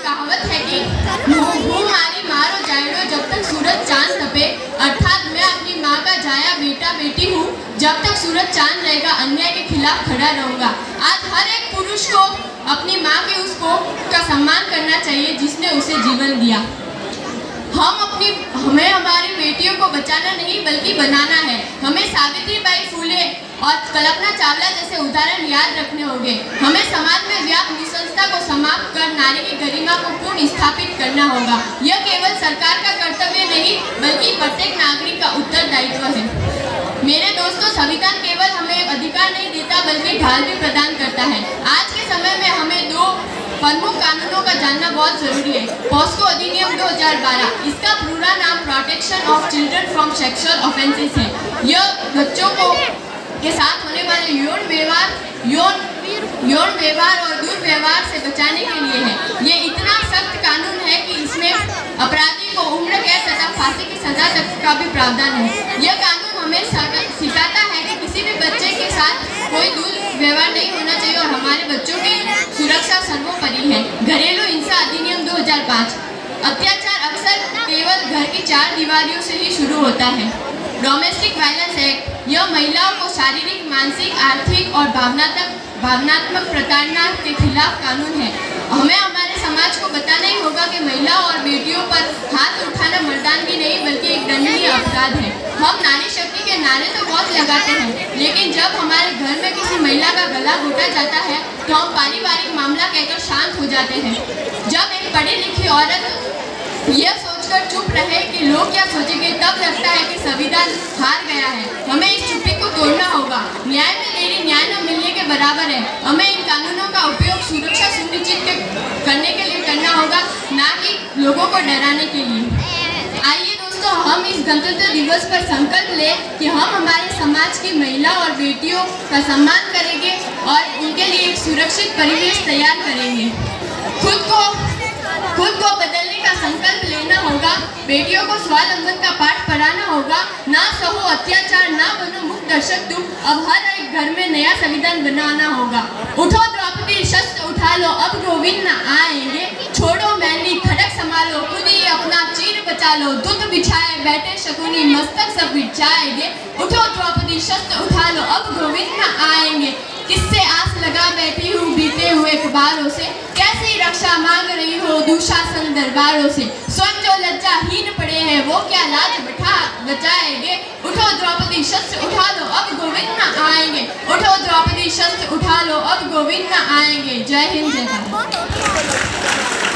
कहावत है कि मुँह मारी मारो जायड़ो जब तक सूरज चांद तपे, अर्थात मैं अपनी माँ का जाया बेटा बेटी हूँ। जब तक सूरज चांद रहेगा अन्याय के खिलाफ खड़ा रहूँगा। आज हर एक पुरुष को अपनी माँ के उस कोख का सम्मान करना चाहिए जिसने उसे जीवन दिया। हमें हमारी बेटियों को बचाना नहीं बल्कि बनाना है। हमें सावित्रीबाई फुले और कल्पना चावला जैसे उदाहरण याद रखने होंगे। हमें समाज में व्याप्त निःशंसता को समाप्त कर नारी की गरिमा को पुनः स्थापित करना होगा। यह केवल सरकार का कर्तव्य नहीं बल्कि प्रत्येक नागरिक का उत्तरदायित्व है। मेरे दोस्तों, संविधान केवल हमें अधिकार नहीं देता बल्कि ढाल भी प्रदान करता है। आज के समय में हमें दो प्रमुख कानूनों का जानना बहुत जरूरी है। पॉस्को अधिनियम 2012, इसका पूरा नाम protection of children from sexual offences है। यह बच्चों को के साथ होने वाले यौन व्यवहार और दुर्व्यवहार से बचाने के लिए है। ये इतना सख्त कानून है कि इसमें अपराधी को उम्र कैद तथा फांसी की सजा तक का भी प्रावधान है। यह कानून हमें सिखाता है कि किसी भी बच्चे के साथ कोई दुर्व्यवहार नहीं होना चाहिए और हमारे बच्चों की सुरक्षा सर्वोपरि है। घरेलू हिंसा अधिनियम 2005, अत्याचार अक्सर केवल घर की चार दीवारियों से ही शुरू होता है। डोमेस्टिक वायलेंस एक्ट, यह महिलाओं को शारीरिक, मानसिक, आर्थिक और भावनात्मक प्रताड़ना के खिलाफ कानून है। हमें हमारे समाज को बताना ही होगा कि महिलाओं और बेटियों पर हाथ उठाना मर्दानगी नहीं बल्कि एक दंडनीय अपराध है। हम नारी शक्ति के नारे तो बहुत लगाते हैं, लेकिन जब हमारे घर में किसी महिला का गला घोटा जाता है तो हम पारिवारिक मामला कहकर शांत हो जाते हैं। जब एक पढ़ी लिखी औरत यह सोचकर चुप रहे कि लोग क्या सोचेंगे, तब लगता है कि संविधान हार गया है। हमें इस चुप्पी को तोड़ना होगा। न्याय में देरी न्याय न मिलने के बराबर है। हमें इन कानूनों का उपयोग सुरक्षा सुनिश्चित करने के लिए करना होगा, ना कि लोगों को डराने के लिए। आइए दोस्तों, हम इस गणतंत्र दिवस पर संकल्प लें कि हम हमारे समाज की महिला और बेटियों का सम्मान करेंगे और उनके लिए एक सुरक्षित परिवेश तैयार करेंगे। खुद को बदलने का संकल्प लेना होगा। बेटियों को स्वावलंबन का पाठ पढ़ाना होगा। ना सहो अत्याचार, ना बनो मुक्त दर्शक तुम। अब हर एक घर में नया संविधान बनाना होगा। उठो द्रौपदी, शस्त्र उठा लो, अब गोविंद न आएंगे। छोड़ो मैली, खड़क संभालो, खुद ही अपना चीर बचा लो। दूध बिछाए बैठे शकुनी, मस्तक सब बिछाएंगे। उठो द्रौपदी, शस्त्र उठा लो, अब गोविंद न आएंगे। किससे आस लगा बैठी हूँ बीते हुए कबारों से, कैसी रक्षा मांग रही हो दुशासन दरबारों से। स्वयं जो लज्जाहीन पड़े हैं वो क्या लाज बचाएंगे। उठो द्रौपदी, शस्त्र उठा लो, अब गोविंद न आएंगे। उठो द्रौपदी, शस्त्र उठा लो, अब गोविंद न आएंगे। जय हिंद, जय भारत।